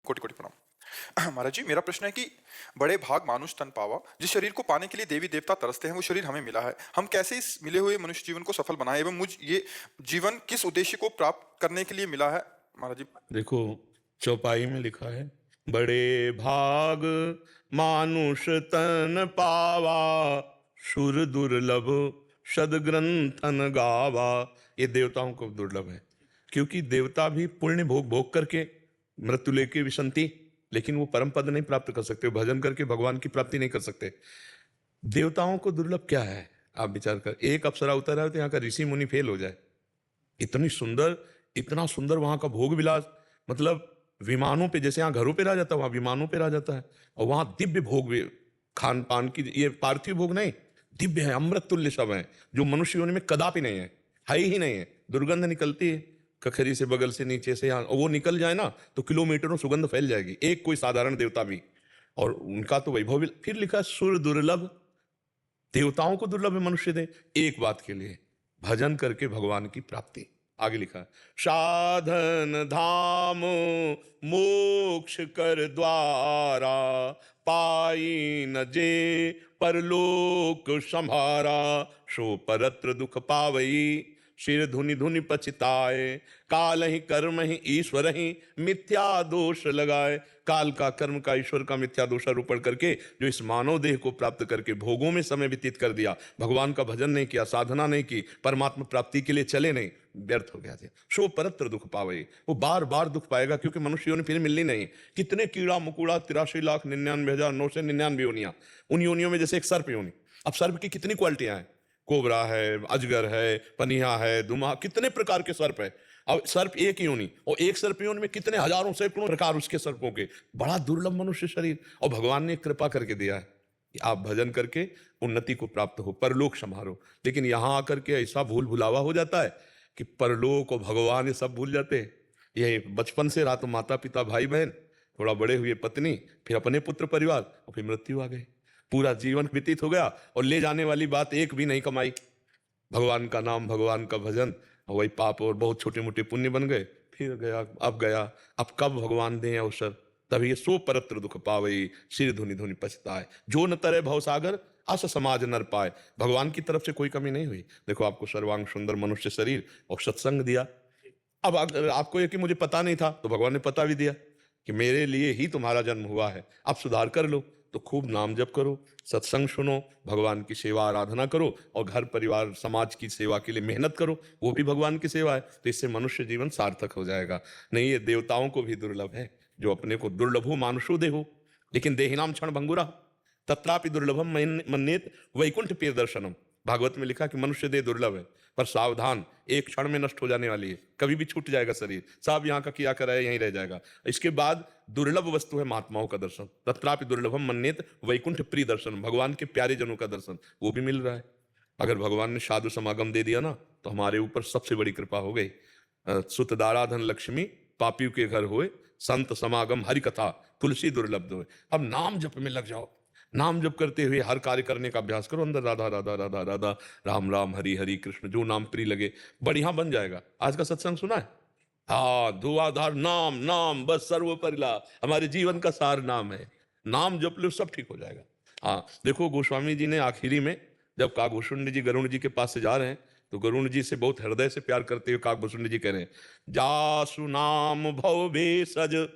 कोटि कोटि प्रणाम। महाराज जी, मेरा प्रश्न है कि बड़े भाग मानुष तन पावा, जिस शरीर को पाने के लिए देवी देवता तरसते हैं वो शरीर हमें मिला है। हम कैसे इस मिले हुए मनुष्य जीवन को सफल बनाएं एवं मुझ ये जीवन किस उद्देश्य को प्राप्त करने के लिए मिला है महाराज जी? देखो, चौपाई में लिखा है, बड़े भाग मानुष तन पावा, सुर दुर्लभ सदग्रंथन गावा। ये देवताओं को दुर्लभ है, क्योंकि देवता भी पुण्य भोग भोग करके मृत्यु लेके विसंति, लेकिन वो परम पद नहीं प्राप्त कर सकते, भजन करके भगवान की प्राप्ति नहीं कर सकते। देवताओं को दुर्लभ क्या है, आप विचार कर। एक अप्सरा उतर है तो यहाँ का ऋषि मुनि फेल हो जाए। इतनी सुंदर, इतना सुंदर वहां का भोग विलास, मतलब विमानों पे, जैसे यहाँ घरों पे रह जाता है वहां विमानों पे रह जाता है। और वहां दिव्य भोग भी, खान पान की, ये पार्थिव भोग नहीं, दिव्य है, अमृत तुल्य सब है, जो मनुष्य योनि में कदापि नहीं है ही नहीं है। दुर्गंध निकलती है कखरी से, बगल से, नीचे से, यहाँ, और वो निकल जाए ना तो किलोमीटरों सुगंध फैल जाएगी, एक कोई साधारण देवता भी। और उनका तो वैभव भी। फिर लिखा सुर दुर्लभ, देवताओं को दुर्लभ है मनुष्य दे एक बात के लिए, भजन करके भगवान की प्राप्ति। आगे लिखा है, साधन धाम मोक्ष कर द्वारा, पाई न जे परलोक संहारा, सो परत्र दुख पावई, शिर धुनि धुनि पछताए, काल ही कर्म ही ईश्वर ही मिथ्या दोष लगाए। काल का, कर्म का, ईश्वर का मिथ्या दोषारोपण करके जो इस मानव देह को प्राप्त करके भोगों में समय व्यतीत कर दिया, भगवान का भजन नहीं किया, साधना नहीं की, परमात्मा प्राप्ति के लिए चले नहीं, व्यर्थ हो गया थे। सो परत्र दुख पावे, वो बार बार दुख पाएगा, क्योंकि मनुष्यों ने फिर मिलनी नहीं। कितने कीड़ा मकुड़ा, 83,99,999 योनियां, उन योनियों में जैसे एक सर्प योनि। अब सर्प की कितनी क्वालिटियां हैं, कोबरा है, अजगर है, पनिया है, दुमा, कितने प्रकार के सर्प है। अब सर्प एक योनि, और एक सर्प योनि में कितने हजारों सैकड़ों प्रकार उसके सर्पों के। बड़ा दुर्लभ मनुष्य शरीर, और भगवान ने कृपा करके दिया है कि आप भजन करके उन्नति को प्राप्त हो, परलोक समारो। लेकिन यहां आकर के ऐसा भूल भुलावा हो जाता है कि परलोक और भगवान ये सब भूल जाते हैं। ये बचपन से रहा तो माता पिता भाई बहन, थोड़ा बड़े हुए पत्नी, फिर अपने पुत्र परिवार, और फिर मृत्यु आ गई। पूरा जीवन व्यतीत हो गया और ले जाने वाली बात एक भी नहीं कमाई। भगवान का नाम, भगवान का भजन, और वही पाप और बहुत छोटे मोटे पुण्य बन गए। फिर गया, अब कब भगवान दें अवसर, तभी ये सो परत्र दुख पावई, सिर धुनि धुनि पछताए, जो न तरे भवसागर अस समाज नर पाए। भगवान की तरफ से कोई कमी नहीं हुई। देखो, आपको सर्वांग सुंदर मनुष्य शरीर और सत्संग दिया। अब अगर आपको ये कि मुझे पता नहीं था, तो भगवान ने पता भी दिया कि मेरे लिए ही तुम्हारा जन्म हुआ है, अब सुधार कर लो। तो खूब नाम जप करो, सत्संग सुनो, भगवान की सेवा आराधना करो, और घर परिवार समाज की सेवा के लिए मेहनत करो, वो भी भगवान की सेवा है। तो इससे मनुष्य जीवन सार्थक हो जाएगा। नहीं, ये देवताओं को भी दुर्लभ है, जो अपने को दुर्लभो मानुषो देहो, लेकिन देहिनाम क्षण भंगुरा, तत्रापि दुर्लभम मन्येत वैकुंठ प्रिय दर्शनम। भागवत में लिखा कि मनुष्य देह दुर्लभ है, पर सावधान, एक क्षण में नष्ट हो जाने वाली है, कभी भी छूट जाएगा शरीर, सब यहाँ का किया कराया यहीं रह जाएगा। इसके बाद दुर्लभ वस्तु है महात्माओं का दर्शन, तत्रापि दुर्लभम मन्येत वैकुंठ प्रिय दर्शन, भगवान के प्यारे जनों का दर्शन, वो भी मिल रहा है। अगर भगवान ने साधु समागम दे दिया ना, तो हमारे ऊपर सबसे बड़ी कृपा हो गई। सुत दाराधन लक्ष्मी पापियों के घर होए, संत समागम हरि कथा तुलसी दुर्लभ होए। अब नाम जप में लग जाओ, नाम जप करते हुए हर कार्य करने का अभ्यास करो, अंदर राधा राधा राधा राधा, राम राम हरि हरि कृष्ण, जो नाम प्रिय लगे, बढ़िया बन जाएगा। आज का सत्संग सुना है? हाँ, धुआधार नाम, नाम बस सर्वोपरि लाभ, हमारे जीवन का सार नाम है। नाम जप लो, सब ठीक हो जाएगा। हाँ, देखो, गोस्वामी जी ने आखिरी में जब काकभूषुंड जी गरुण जी के पास से जा रहे हैं, तो गरुण जी से बहुत हृदय से प्यार करते हुए काकभूषुंड जी कह रहे हैं, जासु नाम भव भेषज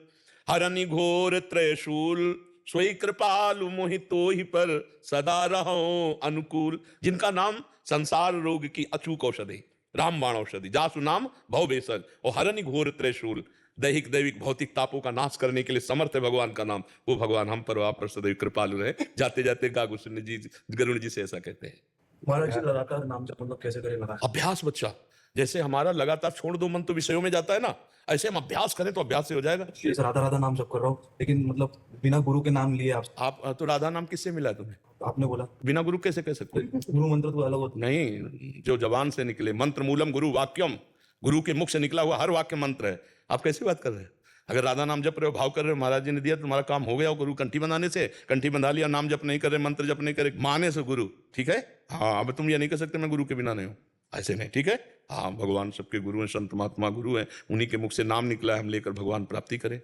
हरनि घोर त्रयशूल, सोई कृपालु मोहितो ही पर सदा रहो अनुकूल। जिनका नाम संसार रोग की अचूक औषधि, रामबाण औषधि, जासु नाम भव भेषज और हरनि घोर त्रयशूल, दैहिक दैविक भौतिक तापों का नाश करने के लिए समर्थ है भगवान का नाम। वो भगवान हम पर, आप पर सदैव कृपालु रहे। जाते जाते काकभूषुंड जी गरुण जी से ऐसा कहते हैं। महाराज जी, लगातार नाम जप मतलब कैसे करें लगातार? अभ्यास बच्चा, जैसे हमारा लगातार छोड़ दो मन तो विषयों में जाता है ना, ऐसे हम अभ्यास करें तो अभ्यास से हो जाएगा। जैसे राधा राधा नाम जप कर रहा हूँ, लेकिन मतलब बिना गुरु के नाम लिए आप तो राधा नाम किससे मिला तुम्हें? आपने बोला बिना गुरु कैसे कह सकते? गुरु मंत्र तो अलग होता नहीं, जो जबान से निकले, मंत्र मूलम गुरु वाक्यम, गुरु के मुख से निकला हुआ हर वाक्य मंत्र है। आप कैसी बात कर रहे हैं? अगर राधा नाम जप रहे हो, भाव कर रहे हो, महाराज जी ने दिया, तुम्हारा काम हो गया। गुरु कंठी बनाने से कंठी बंधा लिया, नाम जप नहीं कर रहे, मंत्र जप नहीं करे, माने से गुरु, ठीक है। हाँ, अब तुम ये नहीं कर सकते मैं गुरु के बिना नहीं हूँ, ऐसे नहीं, ठीक है। हाँ, भगवान सबके गुरु हैं, संत महात्मा गुरु हैं, उन्हीं के मुख से नाम निकला है, हम लेकर भगवान प्राप्ति करें।